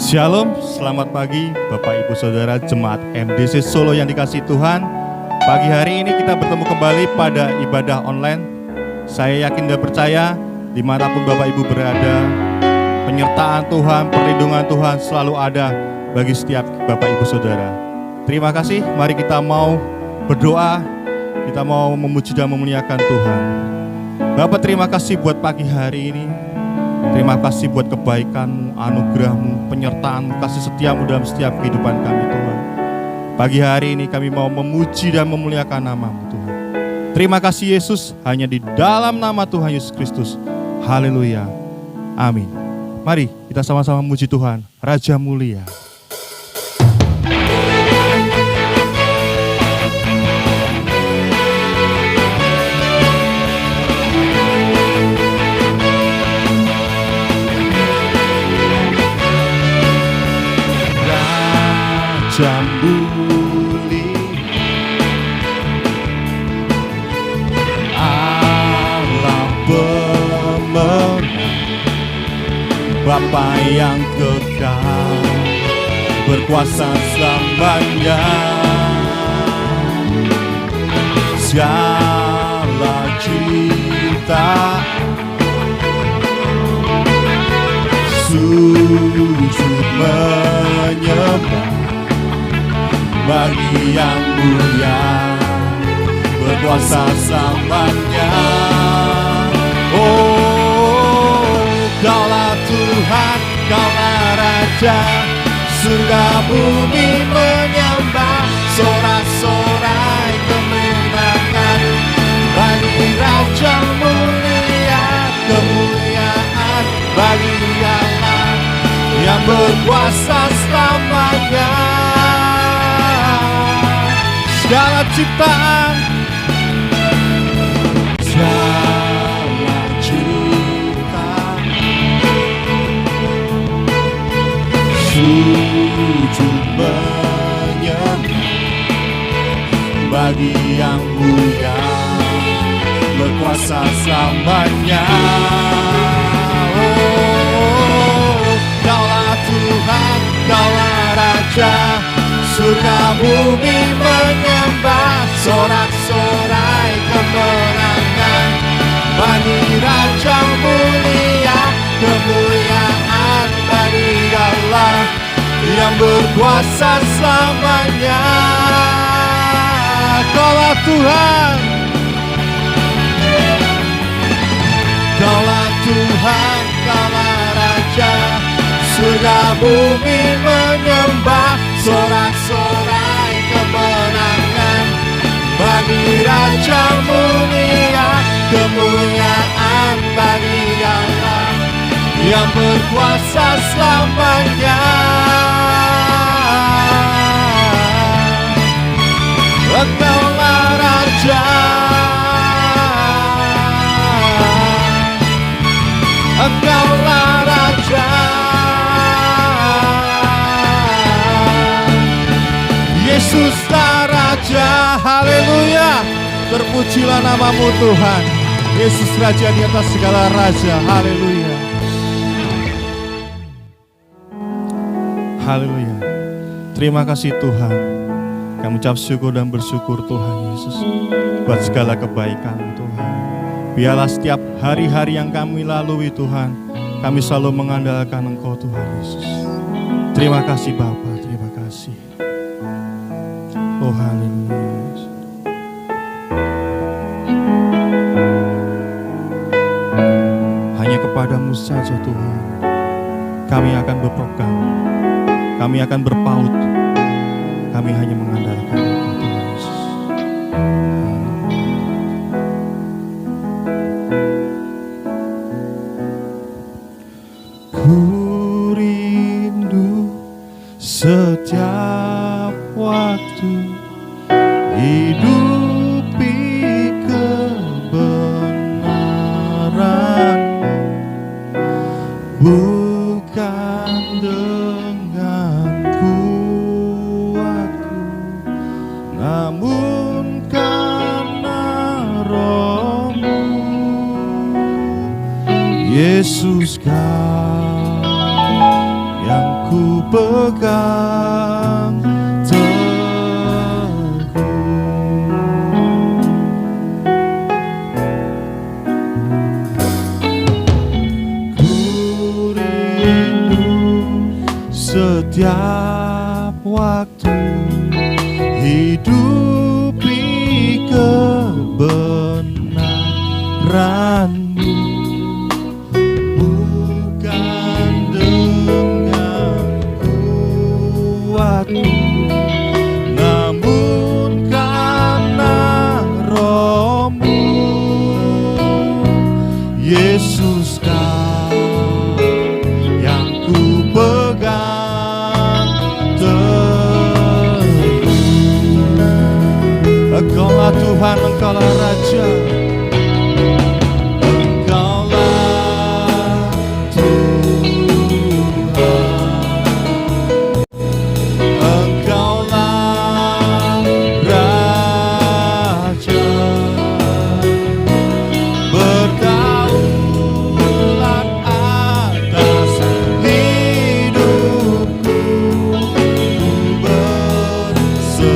Shalom, selamat pagi Bapak Ibu Saudara Jemaat MDC Solo yang dikasihi Tuhan. Pagi hari ini kita bertemu kembali pada ibadah online. Saya yakin dan percaya dimanapun Bapak Ibu berada, penyertaan Tuhan, perlindungan Tuhan selalu ada bagi setiap Bapak Ibu Saudara. Terima kasih, mari kita mau berdoa, kita mau memuji dan memuliakan Tuhan. Bapak, terima kasih buat pagi hari ini. Terima kasih buat kebaikan-Mu, anugerah-Mu, penyertaan-Mu, kasih setiamu dalam setiap kehidupan kami Tuhan. Pagi hari ini kami mau memuji dan memuliakan nama-Mu Tuhan. Terima kasih Yesus, hanya di dalam nama Tuhan Yesus Kristus. Haleluya. Amin. Mari kita sama-sama memuji Tuhan, Raja mulia. Jambuli Allah pemenang, Bapa yang kekal, berkuasa selamanya. Segala cinta sujud menyembah bagi yang mulia, berkuasa selamanya. Oh, Kaulah Tuhan, Kaulah Raja, surga bumi menyembah, sorak-sorai kemenangan bagi Raja mulia, kemuliaan bagi Allah yang berkuasa selamanya. Segala ciptaan, segala ciptaan sujud menyembah bagi yang mulia, berkuasa selamanya. Oh, Kaulah Tuhan, Kaulah Raja, surga bumi menyembah, sorak-sorai kemenangan bagi Raja mulia, kemuliaan bagi Allah yang berkuasa selamanya. Kaulah Tuhan, Kaulah Tuhan, Kaulah Raja, surga bumi menyembah, sorak-sorai kemenangan bagi Raja mulia, kemuliaan bagi Allah yang berkuasa selamanya. Engkaulah Raja, Engkaulah Raja, Yesuslah Raja. Haleluya, terpujilah nama-Mu Tuhan. Yesus Raja di atas segala raja. Haleluya, haleluya. Terima kasih Tuhan. Kami ucap syukur dan bersyukur Tuhan Yesus buat segala kebaikan Tuhan. Biarlah setiap hari-hari yang kami lalui Tuhan, kami selalu mengandalkan Engkau Tuhan Yesus. Terima kasih Bapa, terima kasih. Oh haleluya. Hanya kepadamu saja Tuhan kami akan berpegang, kami akan berpaut, kami hanya mengandalkan Engkau Tuhan Yesus. Ku rindu setiap waktu hidupi kebenaran, bukan dengan kuatku, namun karena Roh-Mu. Yesus Kau yang ku pegang teguh. Ku rindu setiap waktu hidupi kebenaran-Mu, bukan dengan kuatku, namun karena Roh-Mu. Yesus Kau yang ku pegang teguh. Engkaulah Tuhan, Engkaulah Raja, Engkaulah Tuhan, Engkaulah Raja, berdaulat atas hidupku, ku berserah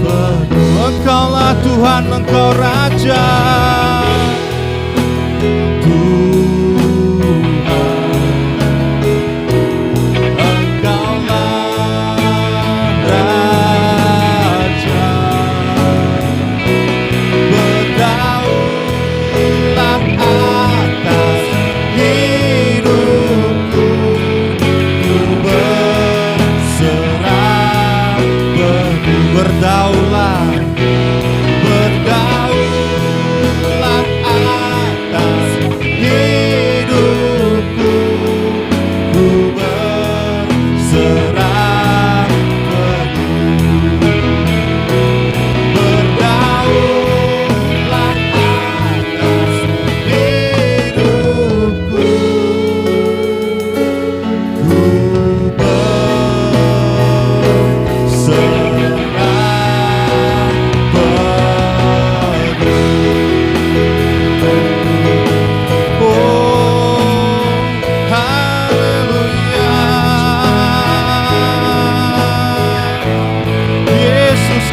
penuh. Engkaulah Tuhan, Engkau Raja, berdaulat atas hidupku, ku berserah penuh. Berdaulat atas hidupku, ku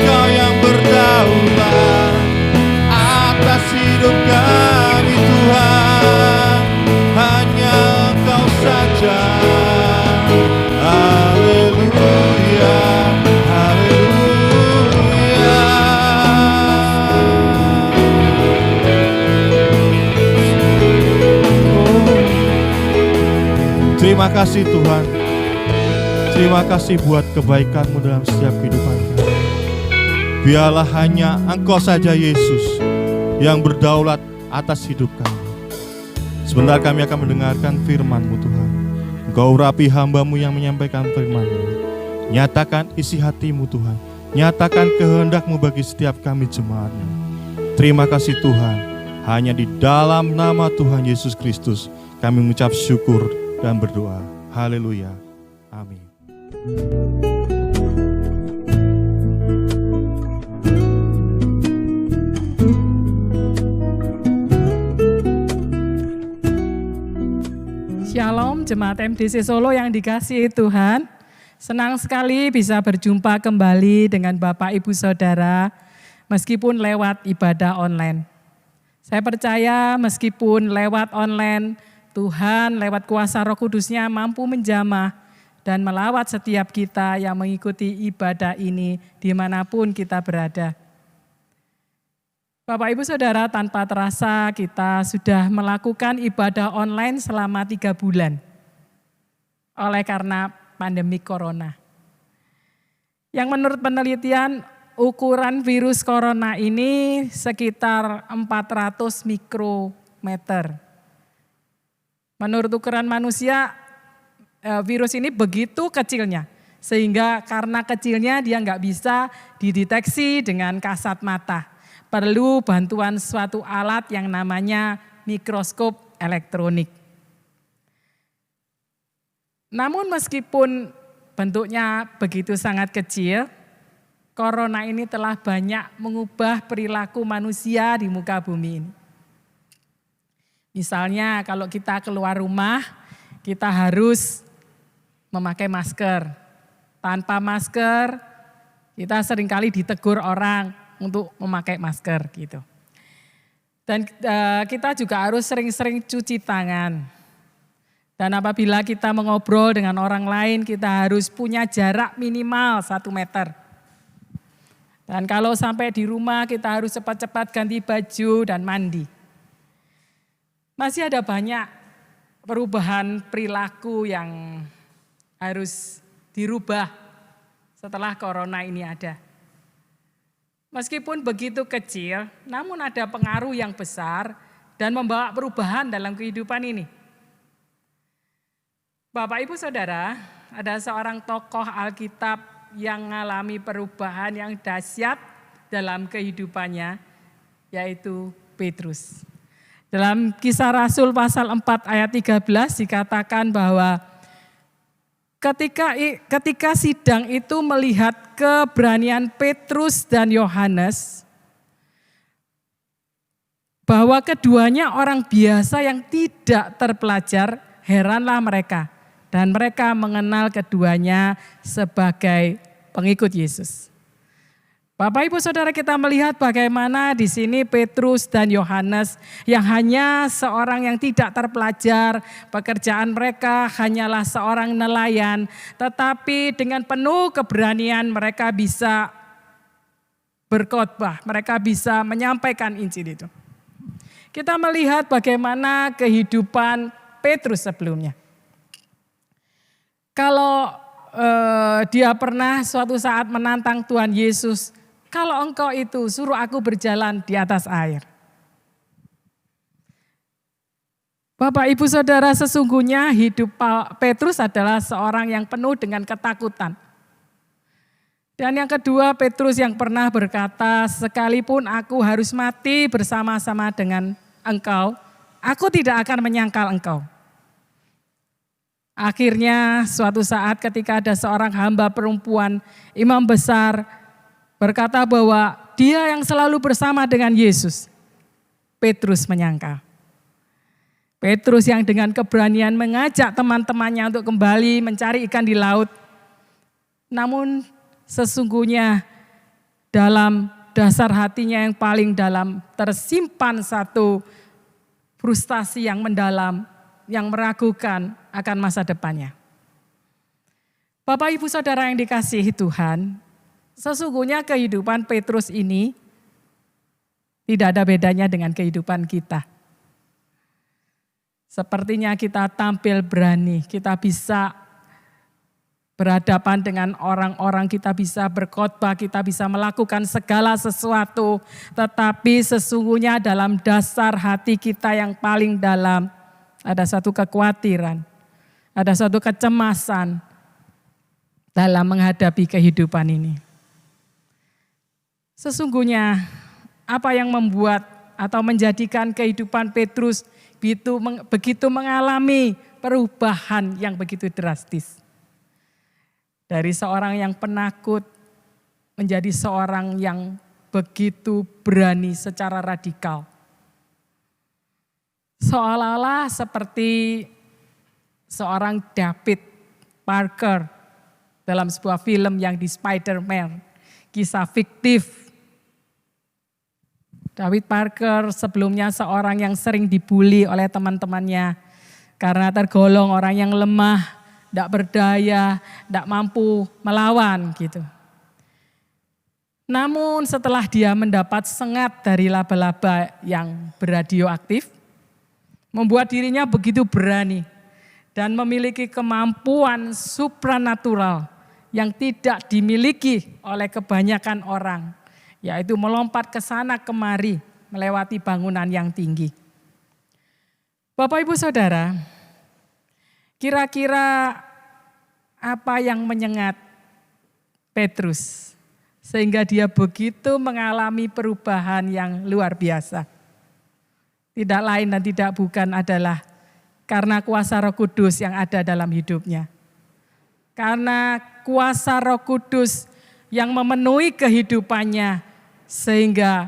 Kau yang berdaulat atas hidup kami Tuhan, hanya Kau saja. Haleluya, haleluya. Terima kasih Tuhan, terima kasih buat kebaikan-Mu dalam setiap kehidupan kami. Biarlah hanya Engkau saja Yesus yang berdaulat atas hidup kami. Sebentar kami akan mendengarkan firman-Mu Tuhan. Engkau urapi hamba-Mu yang menyampaikan firman-Mu. Nyatakan isi hati-Mu Tuhan. Nyatakan kehendak-Mu bagi setiap kami jemaat-Mu. Terima kasih Tuhan. Hanya di dalam nama Tuhan Yesus Kristus kami mengucap syukur dan berdoa. Haleluya. Amin. Shalom jemaat MDC Solo yang dikasihi Tuhan. Senang sekali bisa berjumpa kembali dengan Bapak Ibu Saudara meskipun lewat ibadah online. Saya percaya meskipun lewat online, Tuhan lewat kuasa Roh Kudus-Nya mampu menjamah dan melawat setiap kita yang mengikuti ibadah ini dimanapun kita berada. Bapak Ibu Saudara, tanpa terasa kita sudah melakukan ibadah online selama 3 bulan oleh karena pandemi corona. Yang menurut penelitian, ukuran virus corona ini sekitar 400 mikrometer. Menurut ukuran manusia, virus ini begitu kecilnya, sehingga karena kecilnya dia nggak bisa dideteksi dengan kasat mata. Perlu bantuan suatu alat yang namanya mikroskop elektronik. Namun meskipun bentuknya begitu sangat kecil, corona ini telah banyak mengubah perilaku manusia di muka bumi ini. Misalnya kalau kita keluar rumah, kita harus memakai masker. Tanpa masker, kita seringkali ditegur orang untuk memakai masker gitu. Dan kita juga harus sering-sering cuci tangan. Dan apabila kita mengobrol dengan orang lain, kita harus punya jarak minimal 1 meter. Dan kalau sampai di rumah, kita harus cepat-cepat ganti baju dan mandi. Masih ada banyak perubahan perilaku yang harus dirubah setelah corona ini ada. Meskipun begitu kecil, namun ada pengaruh yang besar dan membawa perubahan dalam kehidupan ini. Bapak, Ibu, Saudara, ada seorang tokoh Alkitab yang mengalami perubahan yang dahsyat dalam kehidupannya, yaitu Petrus. Dalam Kisah Rasul pasal 4 ayat 13 dikatakan bahwa ketika sidang itu melihat keberanian Petrus dan Yohanes, bahwa keduanya orang biasa yang tidak terpelajar, heranlah mereka. Dan mereka mengenal keduanya sebagai pengikut Yesus. Bapak, Ibu, Saudara, kita melihat bagaimana di sini Petrus dan Yohanes yang hanya seorang yang tidak terpelajar, pekerjaan mereka hanyalah seorang nelayan, tetapi dengan penuh keberanian mereka bisa berkhotbah, mereka bisa menyampaikan Injil itu. Kita melihat bagaimana kehidupan Petrus sebelumnya. Kalau dia pernah suatu saat menantang Tuhan Yesus, kalau engkau itu suruh aku berjalan di atas air. Bapak, Ibu, Saudara, sesungguhnya hidup Petrus adalah seorang yang penuh dengan ketakutan. Dan yang kedua, Petrus yang pernah berkata, sekalipun aku harus mati bersama-sama dengan engkau, aku tidak akan menyangkal engkau. Akhirnya suatu saat ketika ada seorang hamba perempuan, imam besar, berkata bahwa dia yang selalu bersama dengan Yesus. Petrus menyangkal. Petrus yang dengan keberanian mengajak teman-temannya untuk kembali mencari ikan di laut. Namun sesungguhnya dalam dasar hatinya yang paling dalam tersimpan satu frustasi yang mendalam, yang meragukan akan masa depannya. Bapak, Ibu, Saudara yang dikasihi Tuhan, sesungguhnya kehidupan Petrus ini tidak ada bedanya dengan kehidupan kita. Sepertinya kita tampil berani, kita bisa berhadapan dengan orang-orang, kita bisa berkhotbah, kita bisa melakukan segala sesuatu, tetapi sesungguhnya dalam dasar hati kita yang paling dalam ada satu kekhawatiran, ada satu kecemasan dalam menghadapi kehidupan ini. Sesungguhnya apa yang membuat atau menjadikan kehidupan Petrus begitu mengalami perubahan yang begitu drastis. Dari seorang yang penakut menjadi seorang yang begitu berani secara radikal. Seolah-olah seperti seorang David Parker dalam sebuah film yang di Spider-Man, kisah fiktif. David Parker sebelumnya seorang yang sering dibully oleh teman-temannya karena tergolong orang yang lemah, tidak berdaya, tidak mampu melawan gitu. Namun setelah dia mendapat sengat dari laba-laba yang beradioaktif, membuat dirinya begitu berani dan memiliki kemampuan supranatural yang tidak dimiliki oleh kebanyakan orang, yaitu melompat ke sana kemari melewati bangunan yang tinggi. Bapak, Ibu, Saudara, kira-kira apa yang menyengat Petrus sehingga dia begitu mengalami perubahan yang luar biasa? Tidak lain dan tidak bukan adalah karena kuasa Roh Kudus yang ada dalam hidupnya. Karena kuasa Roh Kudus yang memenuhi kehidupannya sehingga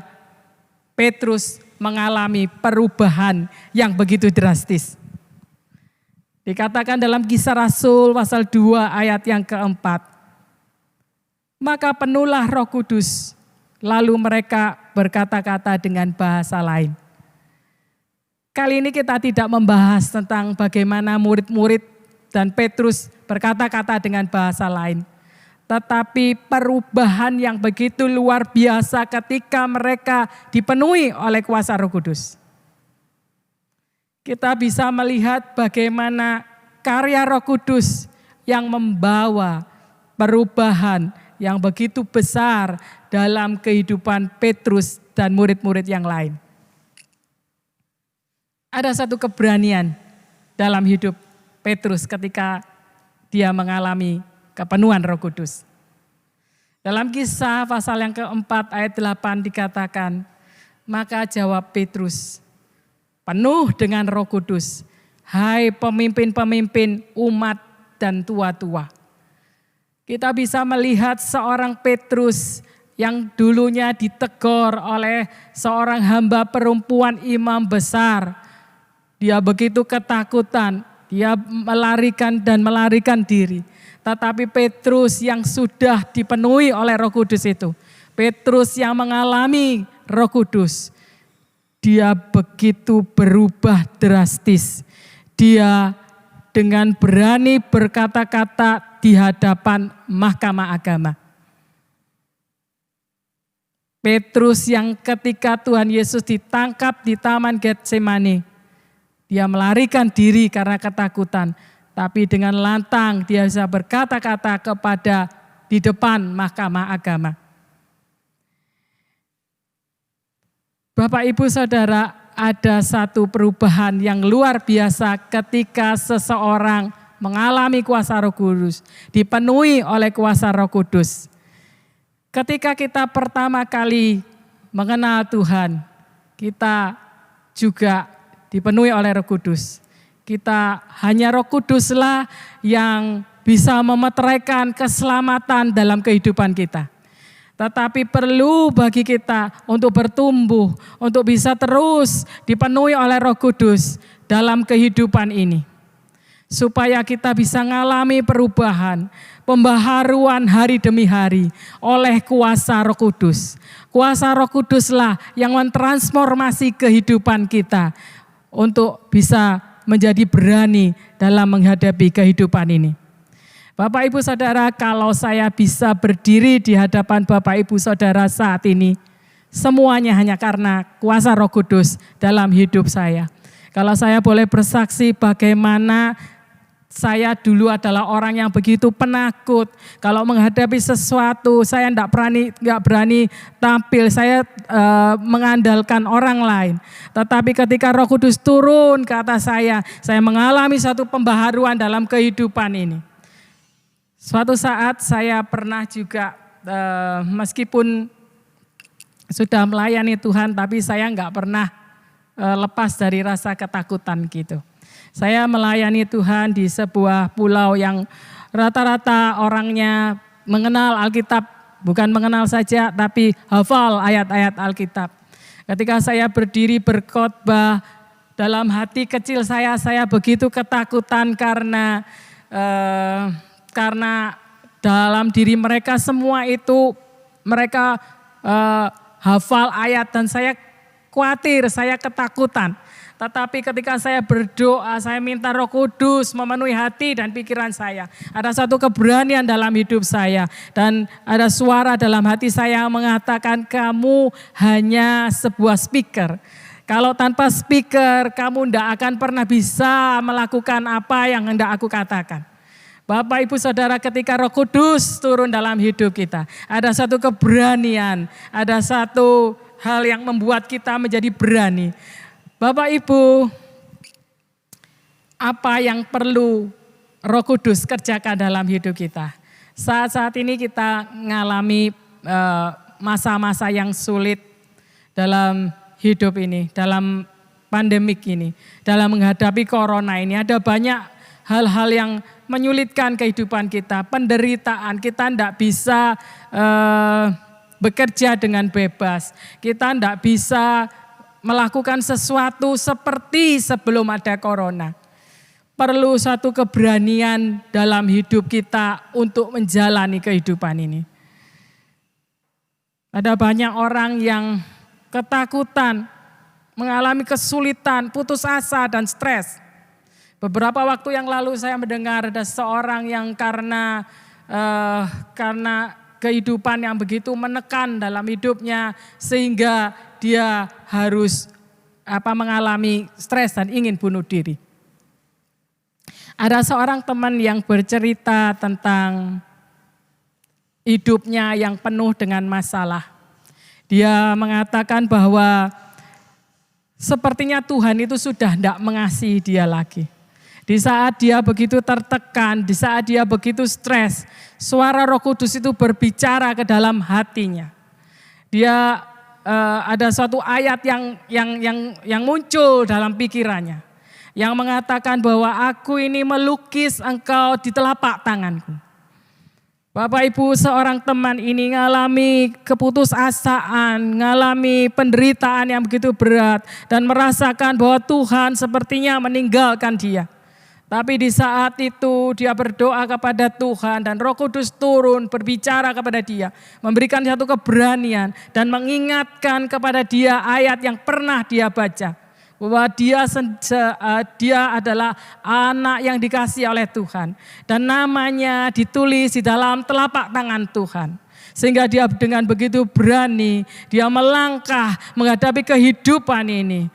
Petrus mengalami perubahan yang begitu drastis. Dikatakan dalam Kisah Rasul pasal 2 ayat yang keempat. Maka penuhlah Roh Kudus, lalu mereka berkata-kata dengan bahasa lain. Kali ini kita tidak membahas tentang bagaimana murid-murid dan Petrus berkata-kata dengan bahasa lain. Tetapi perubahan yang begitu luar biasa ketika mereka dipenuhi oleh kuasa Roh Kudus. Kita bisa melihat bagaimana karya Roh Kudus yang membawa perubahan yang begitu besar dalam kehidupan Petrus dan murid-murid yang lain. Ada satu keberanian dalam hidup Petrus ketika dia mengalami kepenuhan Roh Kudus. Dalam Kisah pasal yang keempat ayat 8 dikatakan, maka jawab Petrus, penuh dengan Roh Kudus, hai pemimpin-pemimpin umat dan tua-tua. Kita bisa melihat seorang Petrus yang dulunya ditegur oleh seorang hamba perempuan imam besar. Dia begitu ketakutan, dia melarikan diri. Tetapi Petrus yang sudah dipenuhi oleh Roh Kudus itu, Petrus yang mengalami Roh Kudus, dia begitu berubah drastis. Dia dengan berani berkata-kata di hadapan mahkamah agama. Petrus yang ketika Tuhan Yesus ditangkap di Taman Getsemani, dia melarikan diri karena ketakutan. Tapi dengan lantang dia bisa berkata-kata kepada di depan mahkamah agama. Bapak, Ibu, Saudara, ada satu perubahan yang luar biasa ketika seseorang mengalami kuasa Roh Kudus, dipenuhi oleh kuasa Roh Kudus. Ketika kita pertama kali mengenal Tuhan, kita juga dipenuhi oleh Roh Kudus. Kita hanya Roh Kuduslah yang bisa memeteraikan keselamatan dalam kehidupan kita. Tetapi perlu bagi kita untuk bertumbuh, untuk bisa terus dipenuhi oleh Roh Kudus dalam kehidupan ini. Supaya kita bisa mengalami perubahan, pembaharuan hari demi hari oleh kuasa Roh Kudus. Kuasa Roh Kuduslah yang mentransformasi kehidupan kita untuk bisa menjadi berani dalam menghadapi kehidupan ini. Bapak, Ibu, Saudara, kalau saya bisa berdiri di hadapan Bapak, Ibu, Saudara saat ini, semuanya hanya karena kuasa Roh Kudus dalam hidup saya. Kalau saya boleh bersaksi bagaimana saya dulu adalah orang yang begitu penakut. Kalau menghadapi sesuatu, saya enggak berani tampil, saya mengandalkan orang lain. Tetapi ketika Roh Kudus turun ke atas saya mengalami satu pembaharuan dalam kehidupan ini. Suatu saat saya pernah juga, meskipun sudah melayani Tuhan, tapi saya enggak pernah lepas dari rasa ketakutan gitu. Saya melayani Tuhan di sebuah pulau yang rata-rata orangnya mengenal Alkitab, bukan mengenal saja tapi hafal ayat-ayat Alkitab. Ketika saya berdiri berkhotbah, dalam hati kecil saya begitu ketakutan karena dalam diri mereka semua itu mereka hafal ayat dan saya khawatir, saya ketakutan. Tetapi ketika saya berdoa, saya minta Roh Kudus memenuhi hati dan pikiran saya. Ada satu keberanian dalam hidup saya. Dan ada suara dalam hati saya yang mengatakan, kamu hanya sebuah speaker. Kalau tanpa speaker, kamu tidak akan pernah bisa melakukan apa yang hendak aku katakan. Bapak, Ibu, Saudara, ketika Roh Kudus turun dalam hidup kita, ada satu keberanian, ada satu hal yang membuat kita menjadi berani. Bapak, Ibu, apa yang perlu Roh Kudus kerjakan dalam hidup kita? Saat-saat ini kita mengalami masa-masa yang sulit dalam hidup ini, dalam pandemik ini, dalam menghadapi corona ini. Ada banyak hal-hal yang menyulitkan kehidupan kita, penderitaan, kita tidak bisa bekerja dengan bebas, kita tidak bisa melakukan sesuatu seperti sebelum ada corona. perlu satu keberanian dalam hidup kita untuk menjalani kehidupan ini. Ada banyak orang yang ketakutan, mengalami kesulitan, putus asa dan stres. Beberapa waktu yang lalu saya mendengar ada seorang yang karena kehidupan yang begitu menekan dalam hidupnya sehingga dia harus mengalami stres dan ingin bunuh diri. Ada seorang teman yang bercerita tentang hidupnya yang penuh dengan masalah. Dia mengatakan bahwa sepertinya Tuhan itu sudah tidak mengasihi dia lagi. Di saat dia begitu tertekan, di saat dia begitu stres, suara Roh Kudus itu berbicara ke dalam hatinya. Dia ada suatu ayat yang muncul dalam pikirannya, yang mengatakan bahwa aku ini melukis engkau di telapak tanganku. Bapak Ibu, seorang teman ini mengalami keputusasaan, mengalami penderitaan yang begitu berat dan merasakan bahwa Tuhan sepertinya meninggalkan dia. Tapi di saat itu dia berdoa kepada Tuhan dan Roh Kudus turun berbicara kepada dia, memberikan satu keberanian dan mengingatkan kepada dia ayat yang pernah dia baca. Bahwa dia adalah anak yang dikasihi oleh Tuhan. Dan namanya ditulis di dalam telapak tangan Tuhan. Sehingga dia dengan begitu berani, dia melangkah menghadapi kehidupan ini.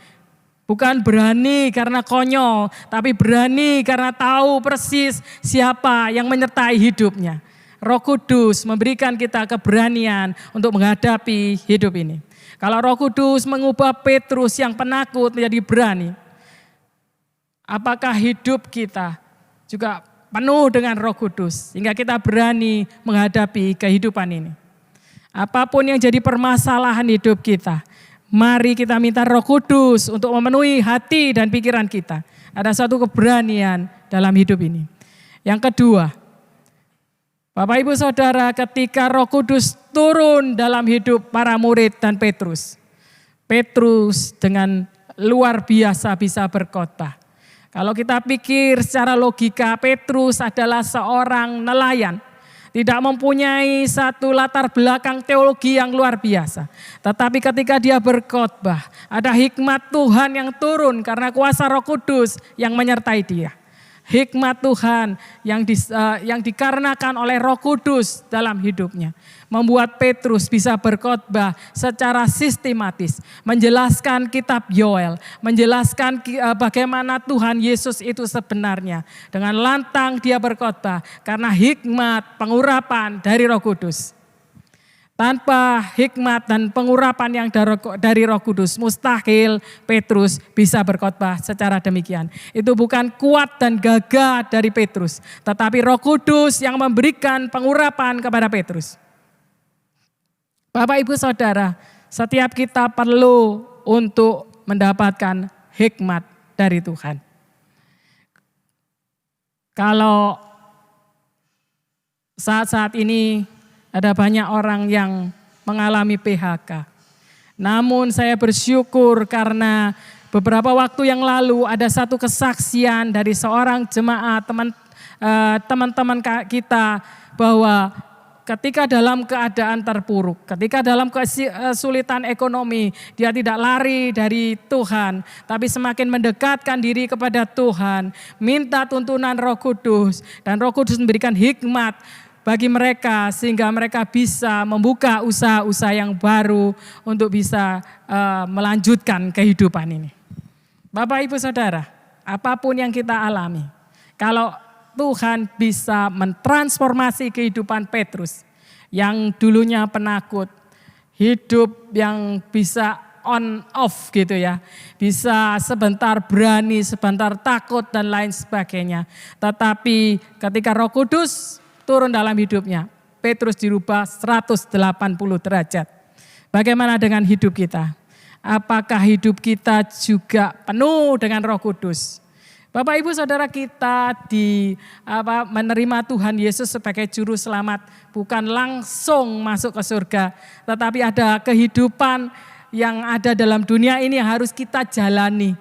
Bukan berani karena konyol, tapi berani karena tahu persis siapa yang menyertai hidupnya. Roh Kudus memberikan kita keberanian untuk menghadapi hidup ini. Kalau Roh Kudus mengubah Petrus yang penakut menjadi berani, apakah hidup kita juga penuh dengan Roh Kudus sehingga kita berani menghadapi kehidupan ini? Apapun yang jadi permasalahan hidup kita, mari kita minta Roh Kudus untuk memenuhi hati dan pikiran kita. Ada satu keberanian dalam hidup ini. Yang kedua, Bapak Ibu Saudara, ketika Roh Kudus turun dalam hidup para murid dan Petrus. Petrus dengan luar biasa bisa berkhotbah. Kalau kita pikir secara logika, Petrus adalah seorang nelayan. Tidak mempunyai satu latar belakang teologi yang luar biasa. Tetapi ketika dia berkhotbah, ada hikmat Tuhan yang turun karena kuasa Roh Kudus yang menyertai dia. Hikmat Tuhan yang dikarenakan oleh Roh Kudus dalam hidupnya. Membuat Petrus bisa berkhotbah secara sistematis. Menjelaskan kitab Yoel. Menjelaskan bagaimana Tuhan Yesus itu sebenarnya. Dengan lantang dia berkhotbah karena hikmat pengurapan dari Roh Kudus. Tanpa hikmat dan pengurapan yang dari Roh Kudus, mustahil Petrus bisa berkhotbah secara demikian. Itu bukan kuat dan gagah dari Petrus, tetapi Roh Kudus yang memberikan pengurapan kepada Petrus. Bapak Ibu Saudara, setiap kita perlu untuk mendapatkan hikmat dari Tuhan. Kalau saat-saat ini ada banyak orang yang mengalami PHK. Namun saya bersyukur karena beberapa waktu yang lalu ada satu kesaksian dari seorang jemaat teman-teman kita bahwa ketika dalam keadaan terpuruk, ketika dalam kesulitan ekonomi, dia tidak lari dari Tuhan, tapi semakin mendekatkan diri kepada Tuhan, minta tuntunan Roh Kudus, dan Roh Kudus memberikan hikmat bagi mereka sehingga mereka bisa membuka usaha-usaha yang baru untuk bisa melanjutkan kehidupan ini. Bapak Ibu Saudara, apapun yang kita alami, kalau Tuhan bisa mentransformasi kehidupan Petrus yang dulunya penakut, hidup yang bisa on off gitu ya, bisa sebentar berani, sebentar takut dan lain sebagainya. Tetapi ketika Roh Kudus turun dalam hidupnya, Petrus dirubah 180 derajat. Bagaimana dengan hidup kita? Apakah hidup kita juga penuh dengan Roh Kudus? Bapak Ibu Saudara, kita menerima Tuhan Yesus sebagai juru selamat, bukan langsung masuk ke surga, tetapi ada kehidupan yang ada dalam dunia ini yang harus kita jalani.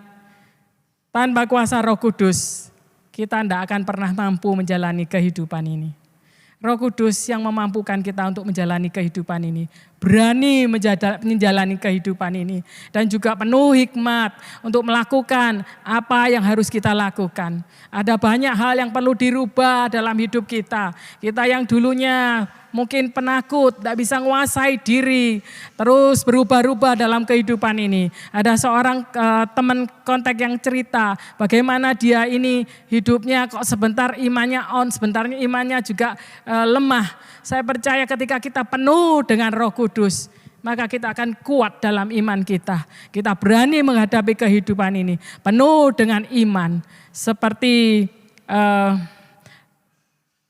Tanpa kuasa Roh Kudus, kita tidak akan pernah mampu menjalani kehidupan ini. Roh Kudus yang memampukan kita untuk menjalani kehidupan ini. Berani menjalani kehidupan ini. Dan juga penuh hikmat untuk melakukan apa yang harus kita lakukan. Ada banyak hal yang perlu dirubah dalam hidup kita. Kita yang dulunya mungkin penakut, tidak bisa menguasai diri, terus berubah-ubah dalam kehidupan ini. Ada seorang teman kontak yang cerita bagaimana dia ini hidupnya kok sebentar imannya on, sebentarnya imannya juga lemah. Saya percaya ketika kita penuh dengan Roh Kudus, maka kita akan kuat dalam iman kita. Kita berani menghadapi kehidupan ini penuh dengan iman. Seperti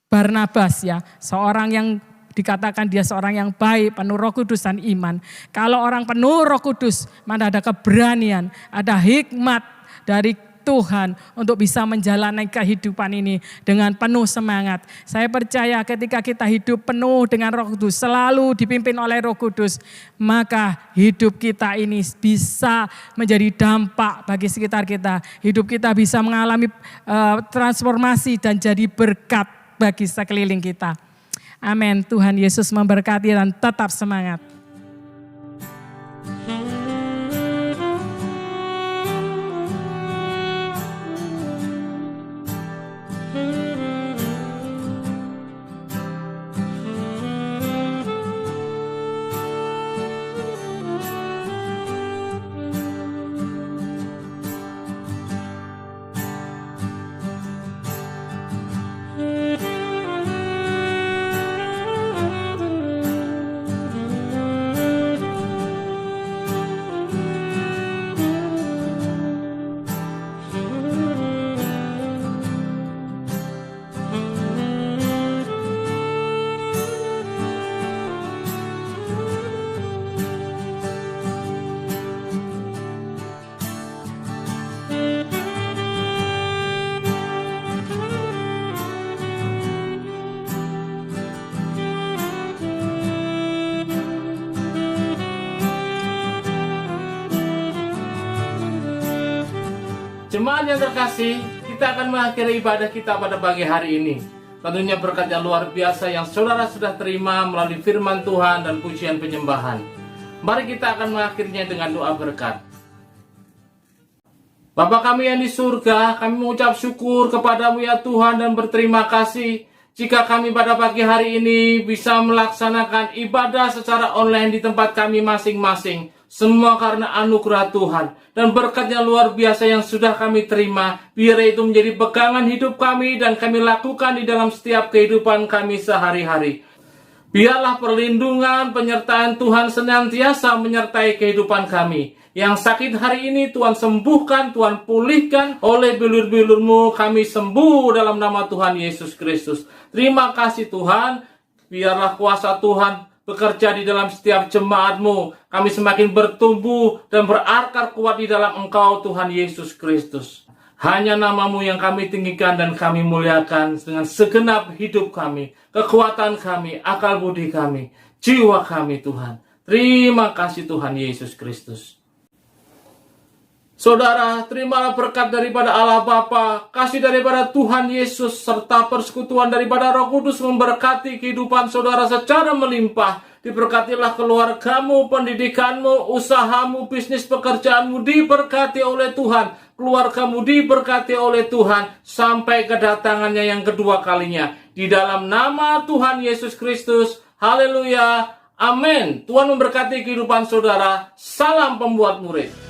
Barnabas ya, seorang yang dikatakan dia seorang yang baik, penuh Roh Kudus dan iman. Kalau orang penuh Roh Kudus, mana ada keberanian, ada hikmat dari Tuhan untuk bisa menjalani kehidupan ini dengan penuh semangat. Saya percaya ketika kita hidup penuh dengan Roh Kudus, selalu dipimpin oleh Roh Kudus, maka hidup kita ini bisa menjadi dampak bagi sekitar kita. Hidup kita bisa mengalami transformasi dan jadi berkat bagi sekeliling kita. Amin. Tuhan Yesus memberkati dan tetap semangat. Jemaat yang terkasih, kita akan mengakhiri ibadah kita pada pagi hari ini. Tentunya berkat yang luar biasa yang saudara sudah terima melalui firman Tuhan dan pujian penyembahan. Mari kita akan mengakhirinya dengan doa berkat. Bapa kami yang di surga, kami mengucap syukur kepadamu ya Tuhan dan berterima kasih jika kami pada pagi hari ini bisa melaksanakan ibadah secara online di tempat kami masing-masing. Semua karena anugerah Tuhan dan berkatnya luar biasa yang sudah kami terima. Biar itu menjadi pegangan hidup kami dan kami lakukan di dalam setiap kehidupan kami sehari-hari. Biarlah perlindungan, penyertaan Tuhan senantiasa menyertai kehidupan kami. Yang sakit hari ini Tuhan sembuhkan, Tuhan pulihkan. Oleh bilur-bilur-Mu kami sembuh dalam nama Tuhan Yesus Kristus. Terima kasih Tuhan. Biarlah kuasa Tuhan bekerja di dalam setiap jemaat-Mu. Kami semakin bertumbuh dan berakar kuat di dalam Engkau Tuhan Yesus Kristus. Hanya nama-Mu yang kami tinggikan dan kami muliakan dengan segenap hidup kami, kekuatan kami, akal budi kami, jiwa kami Tuhan. Terima kasih Tuhan Yesus Kristus. Saudara, terimalah berkat daripada Allah Bapa, kasih daripada Tuhan Yesus, serta persekutuan daripada Roh Kudus memberkati kehidupan saudara secara melimpah. Diberkatilah keluargamu, pendidikanmu, usahamu, bisnis pekerjaanmu diberkati oleh Tuhan. Keluargamu diberkati oleh Tuhan sampai kedatangannya yang kedua kalinya. Di dalam nama Tuhan Yesus Kristus, haleluya, amin. Tuhan memberkati kehidupan saudara. Salam pembuat murid.